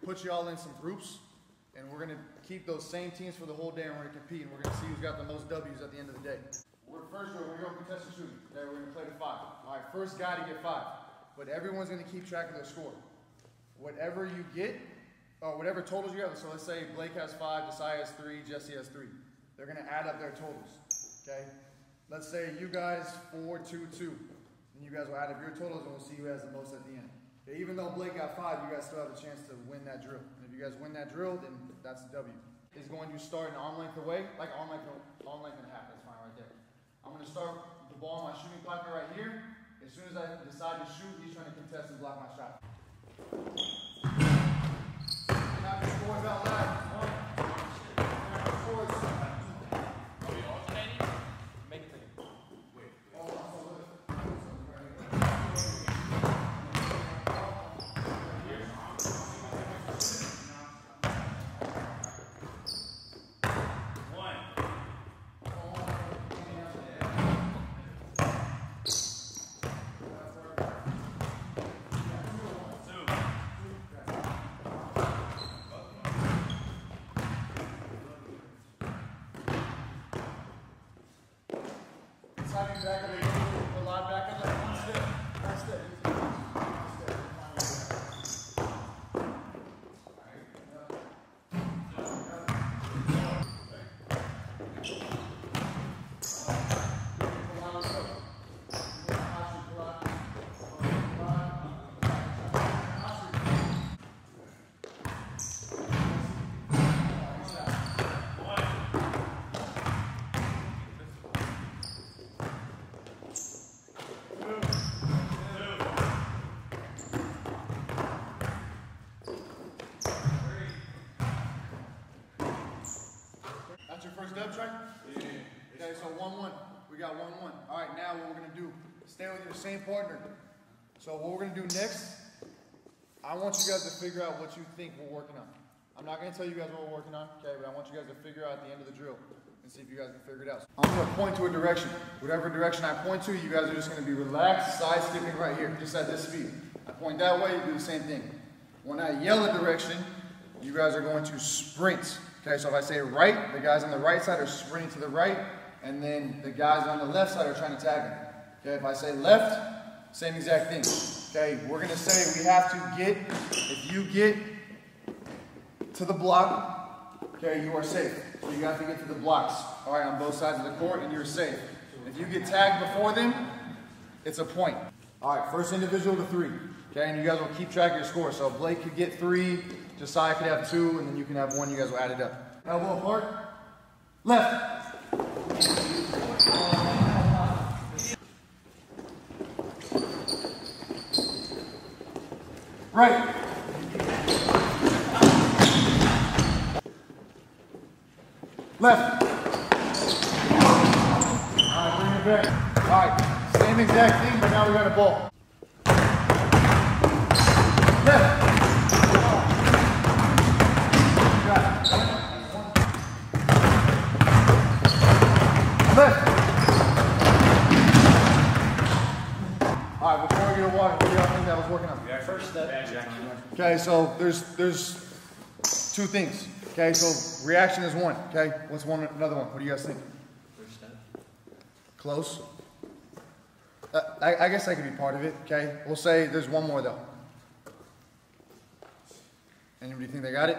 put you all in some groups, and we're going to keep those same teams for the whole day, and we're going to compete, and we're going to see who's got the most W's at the end of the day. First drill, we're going to go contested shooting. Okay, we're going to play to 5. All right, first guy to get 5. But everyone's going to keep track of their score. Whatever you get, or whatever totals you have, so let's say Blake has 5, Desai has 3, Jesse has 3. They're going to add up their totals, okay? Let's say you guys 4, 2, 2. And you guys will add up your totals, and we'll see who has the most at the end. Okay, even though Blake got 5, you guys still have a chance to win that drill. And if you guys win that drill, then that's a W. Is going to start an arm length away, like arm length and a half. That's fine right there. I'm going to start the ball on my shooting pocket right here. As soon as I decide to shoot, he's trying to contest and block my shot. Now your scores out loud. Scores. Are we alternating? Make it take. Wait. Back of the lot back up like one step. One step. That's your first dub, Trey? Yeah. Okay, so 1-1. We got 1-1. All right, now what we're going to do, stay with your same partner. So what we're going to do next, I want you guys to figure out what you think we're working on. I'm not going to tell you guys what we're working on, okay, but I want you guys to figure out at the end of the drill and see if you guys can figure it out. I'm going to point to a direction. Whatever direction I point to, you guys are just going to be relaxed, side skipping right here, just at this speed. I point that way, you do the same thing. When I yell a direction, you guys are going to sprint. Okay, so if I say right, the guys on the right side are sprinting to the right, and then the guys on the left side are trying to tag him. Okay, if I say left, same exact thing. Okay, we're going to say we have to get, if you get to the block, okay, you are safe. So you have to get to the blocks, all right, on both sides of the court, and you're safe. If you get tagged before them, it's a point. All right, first individual to 3. Okay, and you guys will keep track of your score. So Blake could get 3, Josiah could have 2, and then you can have 1. You guys will add it up. Elbow apart. Left. Right. Left. All right, bring it back. All right, same exact thing, but now we got a ball. Left. Left. All right, before we get to water, what do y'all think that was working on? First step. Okay, so there's 2 things. Okay, so reaction is 1. Okay, what's another one? What do you guys think? First step. Close. I guess that could be part of it. Okay, we'll say there's 1 more though. Anybody think they got it?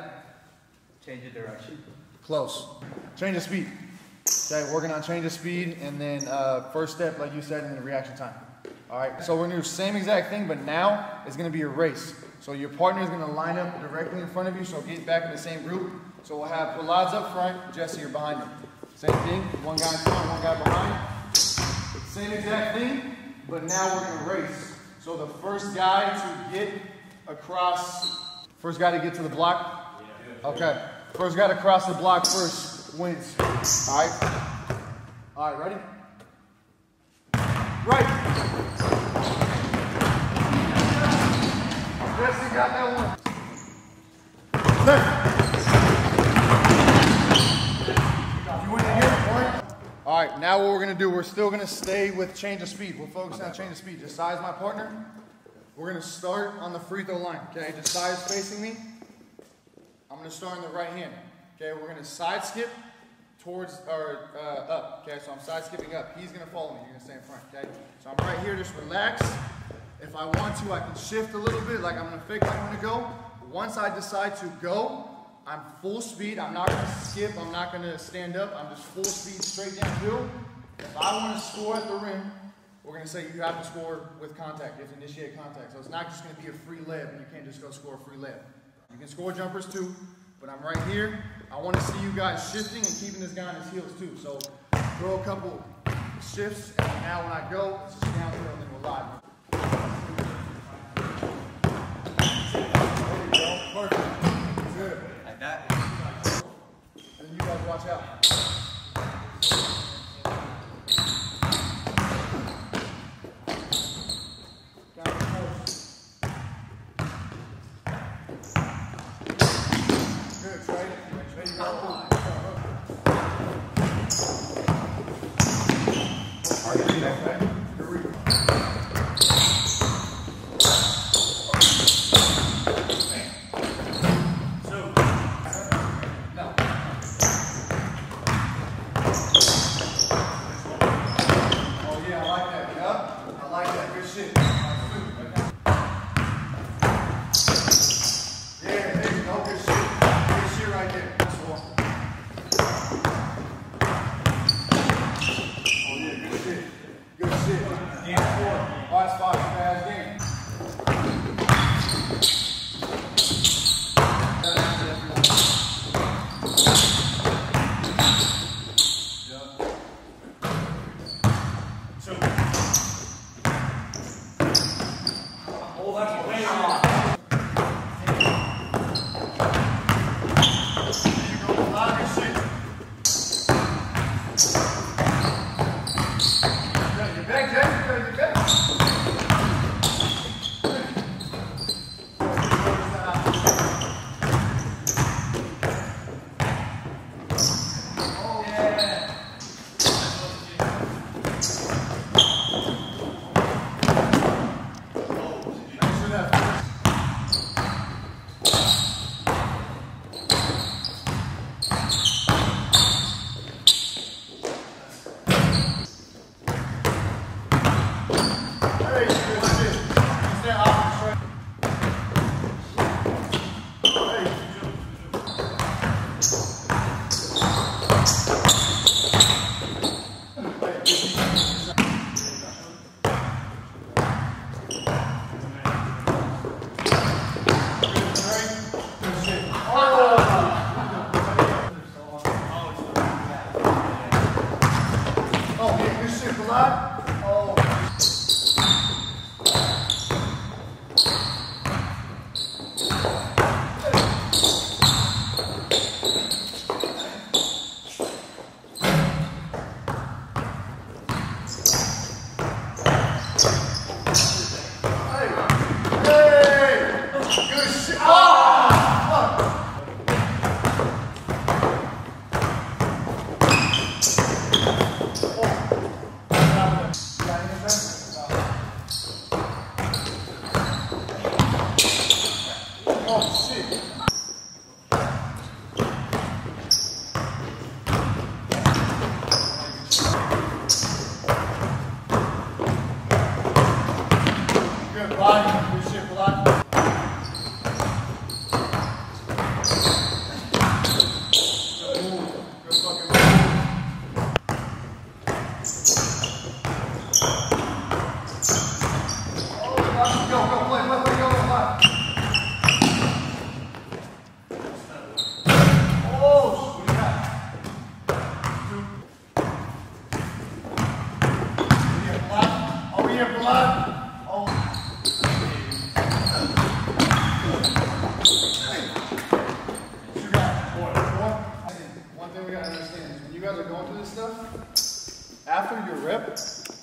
Change the direction. Close. Change of speed. Okay, working on change of speed, and then first step, like you said, and then reaction time. All right, so we're going to do the same exact thing, but now it's going to be a race. So your partner is going to line up directly in front of you, so get back in the same group. So we'll have Pralad's up front, Jesse, you're behind him. Same thing, 1 guy in front, 1 guy behind. Same exact thing, but now we're going to race. So the first guy to get across, first guy to get to the block? Okay. First guy to cross the block first wins. All right? All right, ready? Right. Jesse got that one. Left. You win again, point. All right, now what we're going to do, we're still going to stay with change of speed. We're focusing on change of speed. Josiah's my partner. We're going to start on the free throw line, okay? Josiah's facing me. I'm gonna start in the right hand. Okay, we're gonna side skip towards, or up. Okay, so I'm side skipping up. He's gonna follow me, you're gonna stay in front, okay? So I'm right here, just relax. If I want to, I can shift a little bit, like I'm gonna fake like I'm gonna go. Once I decide to go, I'm full speed. I'm not gonna skip, I'm not gonna stand up. I'm just full speed straight downhill. If I wanna score at the rim, we're gonna say you have to score with contact. You have to initiate contact. So it's not just gonna be a free layup and you can't just go score a free layup. You can score jumpers too, but I'm right here. I wanna see you guys shifting and keeping this guy on his heels too. So throw a couple shifts, and now when I go, it's just downhill and then we'll live. There you go, perfect, good. Like that. And then you guys watch out.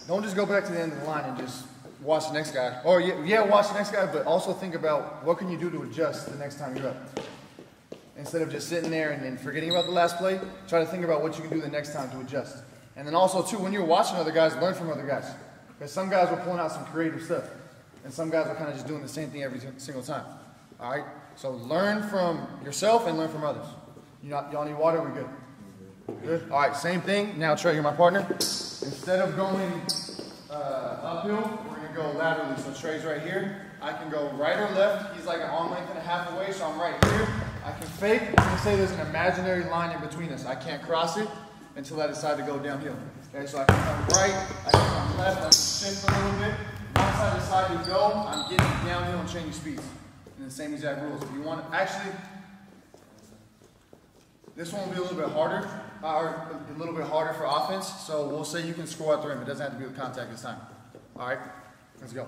Don't just go back to the end of the line and just watch the next guy. Or yeah, watch the next guy, but also think about what can you do to adjust the next time you're up. Instead of just sitting there and then forgetting about the last play, try to think about what you can do the next time to adjust. And then also too, when you're watching other guys, learn from other guys. Because some guys were pulling out some creative stuff, and some guys were kind of just doing the same thing every single time. All right? So learn from yourself and learn from others. Y'all need water? We good? Good? All right, same thing. Now Trey, you're my partner. Instead of going uphill, we're gonna go laterally. So Trey's right here. I can go right or left. He's like an arm length and a half away, so I'm right here. I can fake. I'm gonna say there's an imaginary line in between us. I can't cross it until I decide to go downhill. Okay, so I can come right, I can come left, I can shift a little bit. Once I decide to go, I'm getting downhill and changing speeds. And the same exact rules. If you want, actually, this one will be a little bit harder, or a little bit harder for offense. So we'll say you can score at the rim. It doesn't have to be with contact this time. All right, let's go.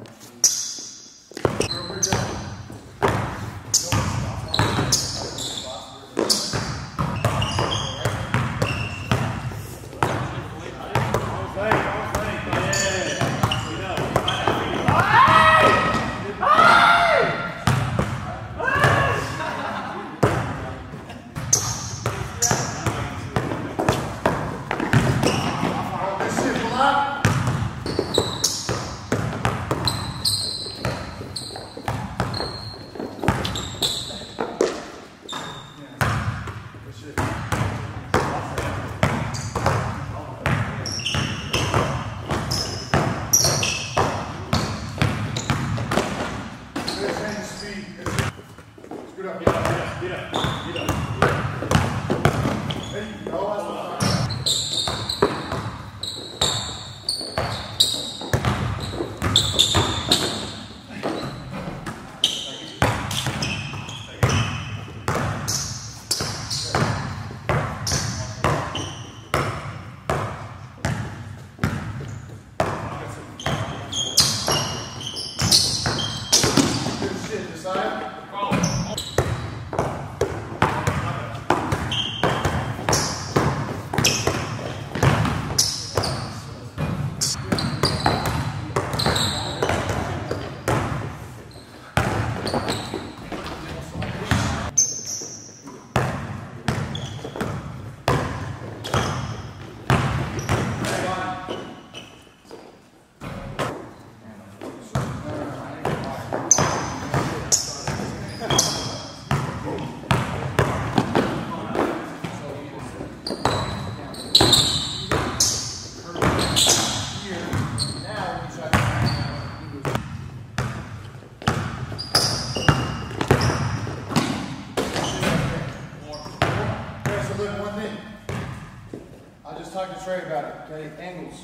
Trey about it, okay? Angles.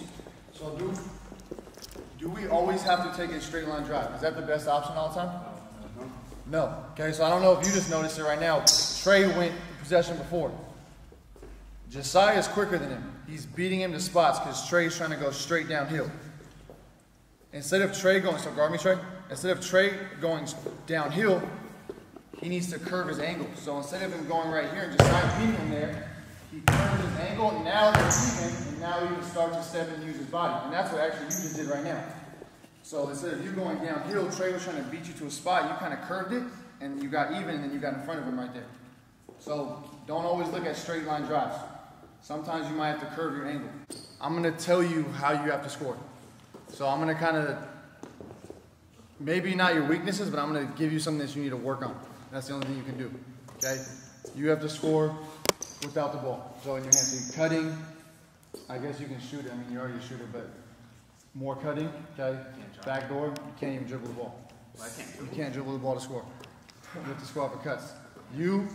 So do we always have to take a straight line drive? Is that the best option all the time? No. Okay, so I don't know if you just noticed it right now. Trey went possession before. Josiah is quicker than him. He's beating him to spots because Trey's trying to go straight downhill. Instead of Trey going, so guard me, Trey. Instead of Trey going downhill, he needs to curve his angle. So instead of him going right here and Josiah beating him there, he turns his ankle, and now it's even, and now he can start to step and use his body. And that's what actually you just did right now. So instead of you going downhill, Trey was trying to beat you to a spot, you kind of curved it, and you got even, and then you got in front of him right there. So don't always look at straight line drives. Sometimes you might have to curve your angle. I'm going to tell you how you have to score. So I'm going to kind of, maybe not your weaknesses, but I'm going to give you something that you need to work on. That's the only thing you can do, okay? You have to score without the ball. So in your hands, so you're cutting. I guess you can shoot it. I mean, you're already a shooter, but more cutting, okay? Back door, you can't even dribble the ball. You can't dribble the ball to score. You have to score off of cuts. You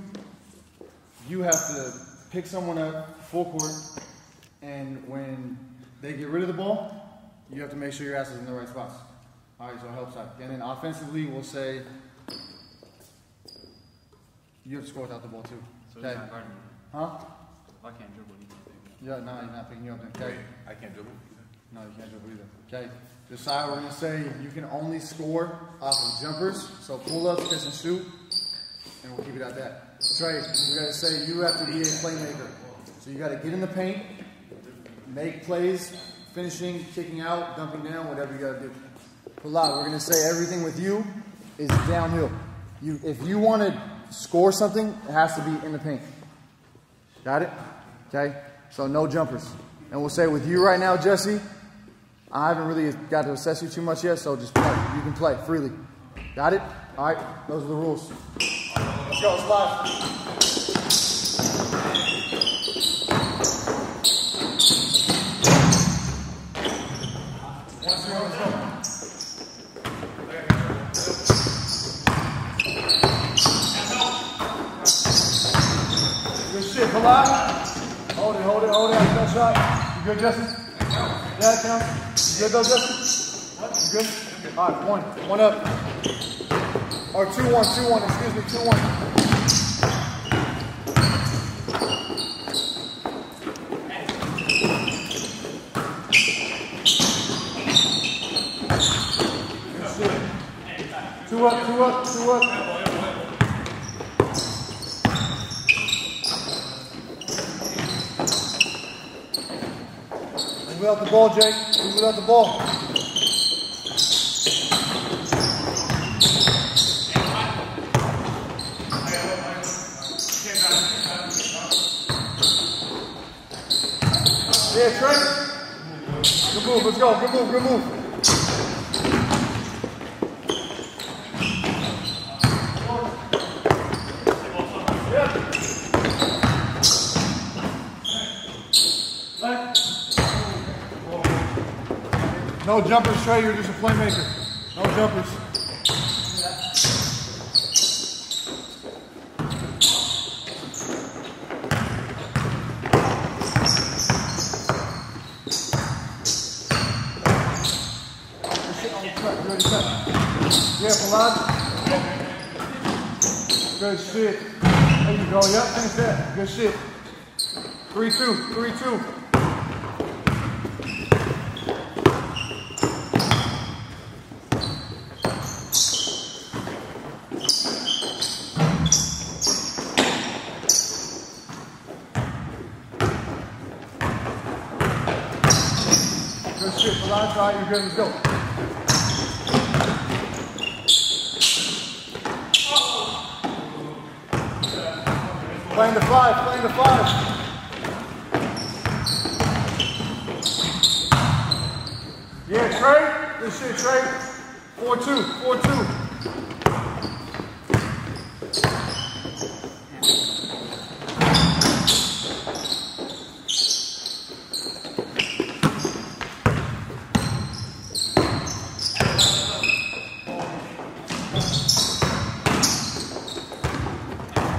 have to pick someone up full court, and when they get rid of the ball, you have to make sure your ass is in the right spots. All right, so it helps out. And then offensively, we'll say you have to score without the ball too. So okay. Not guarding me. Huh? I can't dribble either. Yeah, no, you're not picking you up then. Okay. I can't dribble. No, you can't dribble either. Okay. Decide, we're going to say you can only score off of jumpers. So pull-ups, catch and shoot, and we'll keep it at that. Trey, we got to say you have to be a playmaker. So you got to get in the paint, make plays, finishing, kicking out, dumping down, whatever you got to do. Pull out. We're going to say everything with you is downhill. If you want to score something, it has to be in the paint. Got it? Okay? So no jumpers. And we'll say with you right now, Jesse, I haven't really got to assess you too much yet, so just play. You can play freely. Got it? All right, those are the rules. Let's go, slide. Good shit, come on. Hold it, hold it, hold it. That shot. You good, Justin? Yeah, it counts. You good though, Justin? You good? All right, one up. Or 2-1, excuse me, 2-1. Good shit. Two up. Move out the ball, Jake. Move out the ball. Yeah, Trey. Good move, let's go. Good move. No jumpers, Trey. You're just a playmaker. No jumpers. Yeah, Palad. Good shit. There you go. Yep, finish that. Good shit. 3-2. Good shit, Palad. All right, you're good. Let's go. Playing the 5. Yeah, Trey. Good shit, Trey. 4-2.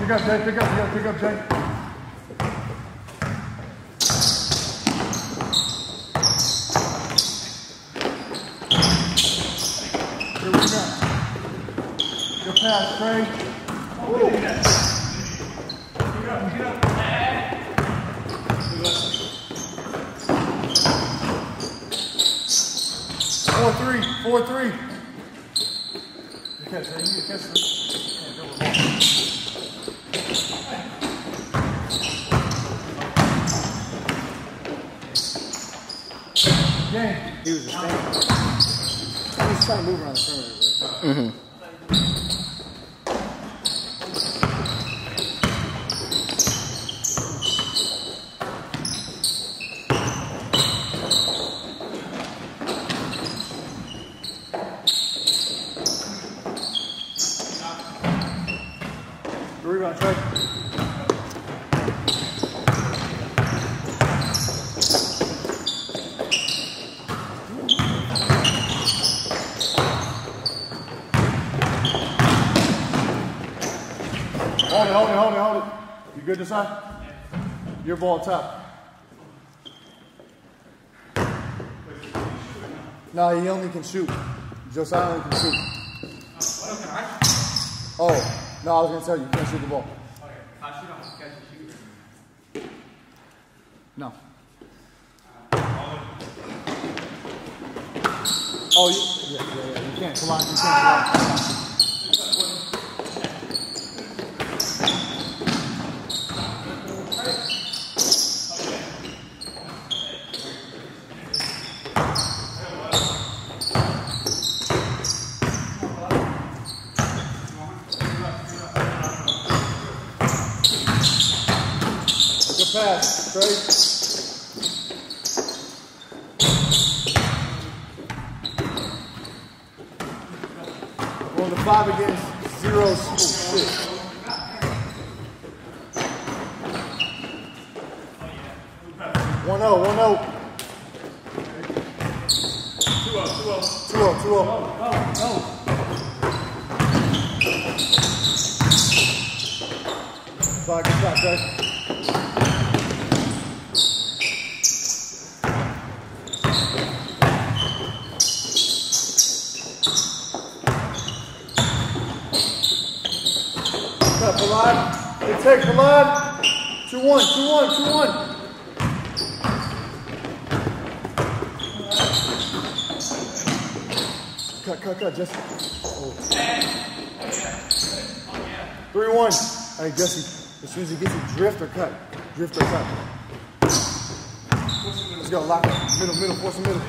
Pick up, Jay. You gotta pick up, Jay. Here we go. Good pass, Trey. Woo. Get up. 4-3. You catch, Trey. You catch them. Game. He was just standing. He was trying to move around the perimeter. Good rebound, Trey. Hold it. You good this side? Your ball top. No, he only can shoot. Josiah only can shoot. Oh, no, I was going to tell you, you can't shoot the ball. Okay, I shoot off, catch and shoot. No. Oh, yeah, you can't. Come on, you can't. Good pass, Trey. On the 5 against 0. Oh, shit. 1-0, 1-0. 2-0, 2-0. 2-0, 2-0. Go. Good shot, guys. Alive. Good take, alive. 2-1, 2-1, 2-1. Cut, Jesse. Oh. 3-1. Hey, Jesse, as soon as he gets it, drift or cut. Drift or cut. Let's go, lock it. Middle, force the middle.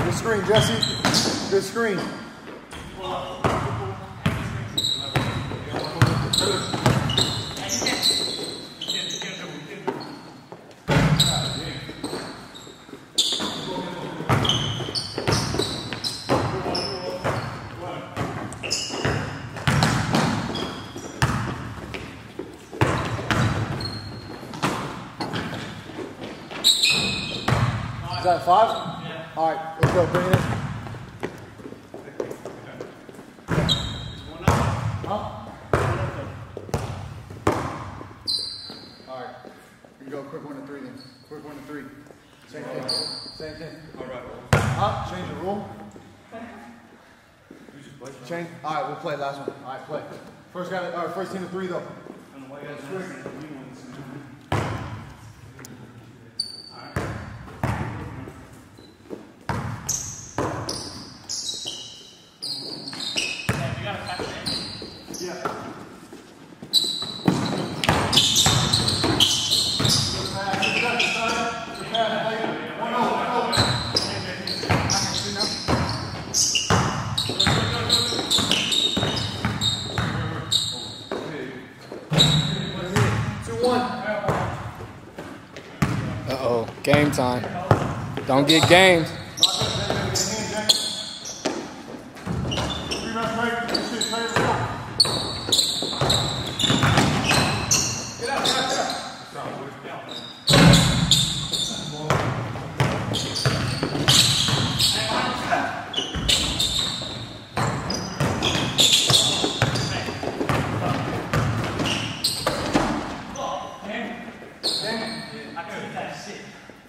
Good screen, Jesse. Good screen. Is that 5? Yeah. All right, let's go. Bring it in. All right, we can go quick 1 to 3 then. Quick 1 to 3. Same thing. Same thing. All right. Change the rule. Change. All right, we'll play last one. All right, play. First guy. All right, first team to 3 though. I don't know why you guys Uh-oh, game time. Don't get gamed.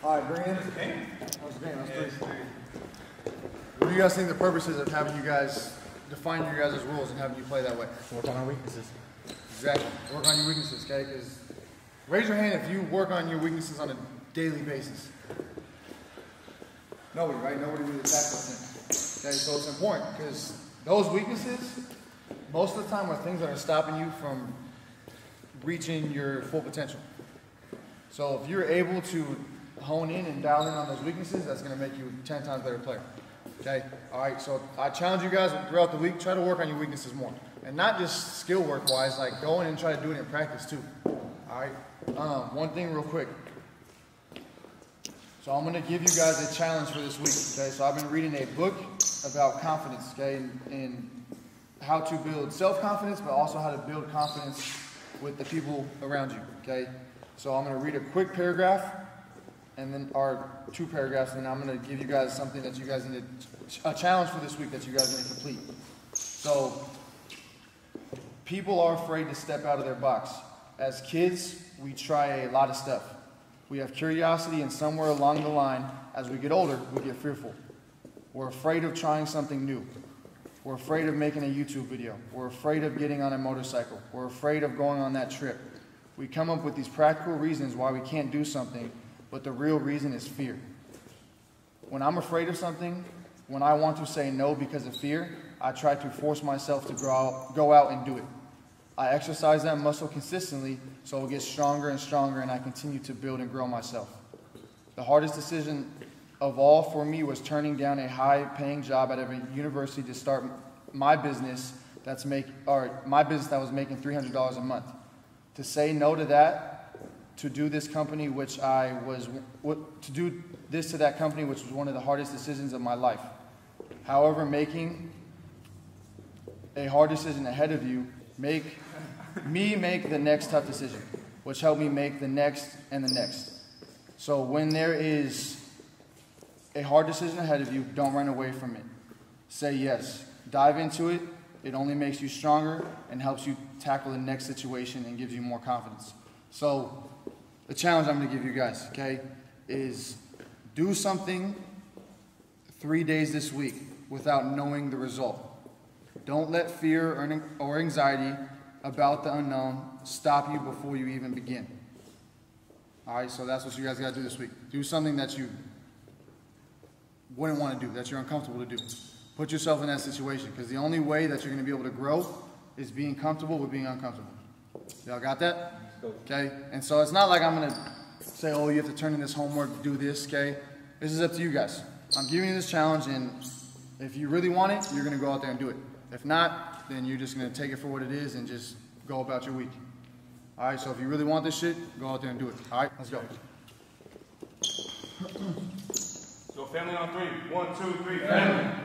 All right, bring it in. That's the game. That's 3. What do you guys think the purpose is of having you guys define your guys' rules and having you play that way? Work on our weaknesses. Exactly. Work on your weaknesses, okay? Because raise your hand if you work on your weaknesses on a daily basis. Nobody, right? Nobody really tackles them. Okay, so it's important because those weaknesses, most of the time, are things that are stopping you from reaching your full potential. So if you're able to hone in and dial in on those weaknesses, that's going to make you a 10 times better player. Okay? All right, so I challenge you guys throughout the week, try to work on your weaknesses more. And not just skill work-wise, like go in and try to do it in practice too. All right? One thing real quick. So I'm going to give you guys a challenge for this week. Okay? So I've been reading a book about confidence, okay, and how to build self-confidence, but also how to build confidence with the people around you, okay? So I'm going to read a quick paragraph, and then, or 2 paragraphs, and then I'm going to give you guys something that you guys need to, a challenge for this week that you guys need to complete. So, people are afraid to step out of their box. As kids, we try a lot of stuff. We have curiosity, and somewhere along the line, as we get older, we get fearful. We're afraid of trying something new. We're afraid of making a YouTube video. We're afraid of getting on a motorcycle. We're afraid of going on that trip. We come up with these practical reasons why we can't do something, but the real reason is fear. When I'm afraid of something, when I want to say no because of fear, I try to force myself to go out and do it. I exercise that muscle consistently so it gets stronger and stronger, and I continue to build and grow myself. The hardest decision of all for me was turning down a high-paying job at a university to start my business my business that was making $300 a month. To say no to that, to do this company, to do this to that company, which was one of the hardest decisions of my life. However, making a hard decision ahead of you make the next tough decision, which helped me make the next and the next. So when there is a hard decision ahead of you, don't run away from it. Say yes. Dive into it. It only makes you stronger and helps you tackle the next situation and gives you more confidence. So the challenge I'm going to give you guys, okay, is do something 3 days this week without knowing the result. Don't let fear or anxiety about the unknown stop you before you even begin. All right, so that's what you guys got to do this week. Do something that you wouldn't want to do, that you're uncomfortable to do. Put yourself in that situation, because the only way that you're going to be able to grow is being comfortable with being uncomfortable. Y'all got that? Okay? And so it's not like I'm going to say, oh, you have to turn in this homework, do this, okay? This is up to you guys. I'm giving you this challenge, and if you really want it, you're going to go out there and do it. If not, then you're just going to take it for what it is and just go about your week. All right, so if you really want this shit, go out there and do it. All right, let's go. So family on 3. 1, 2, 3, family.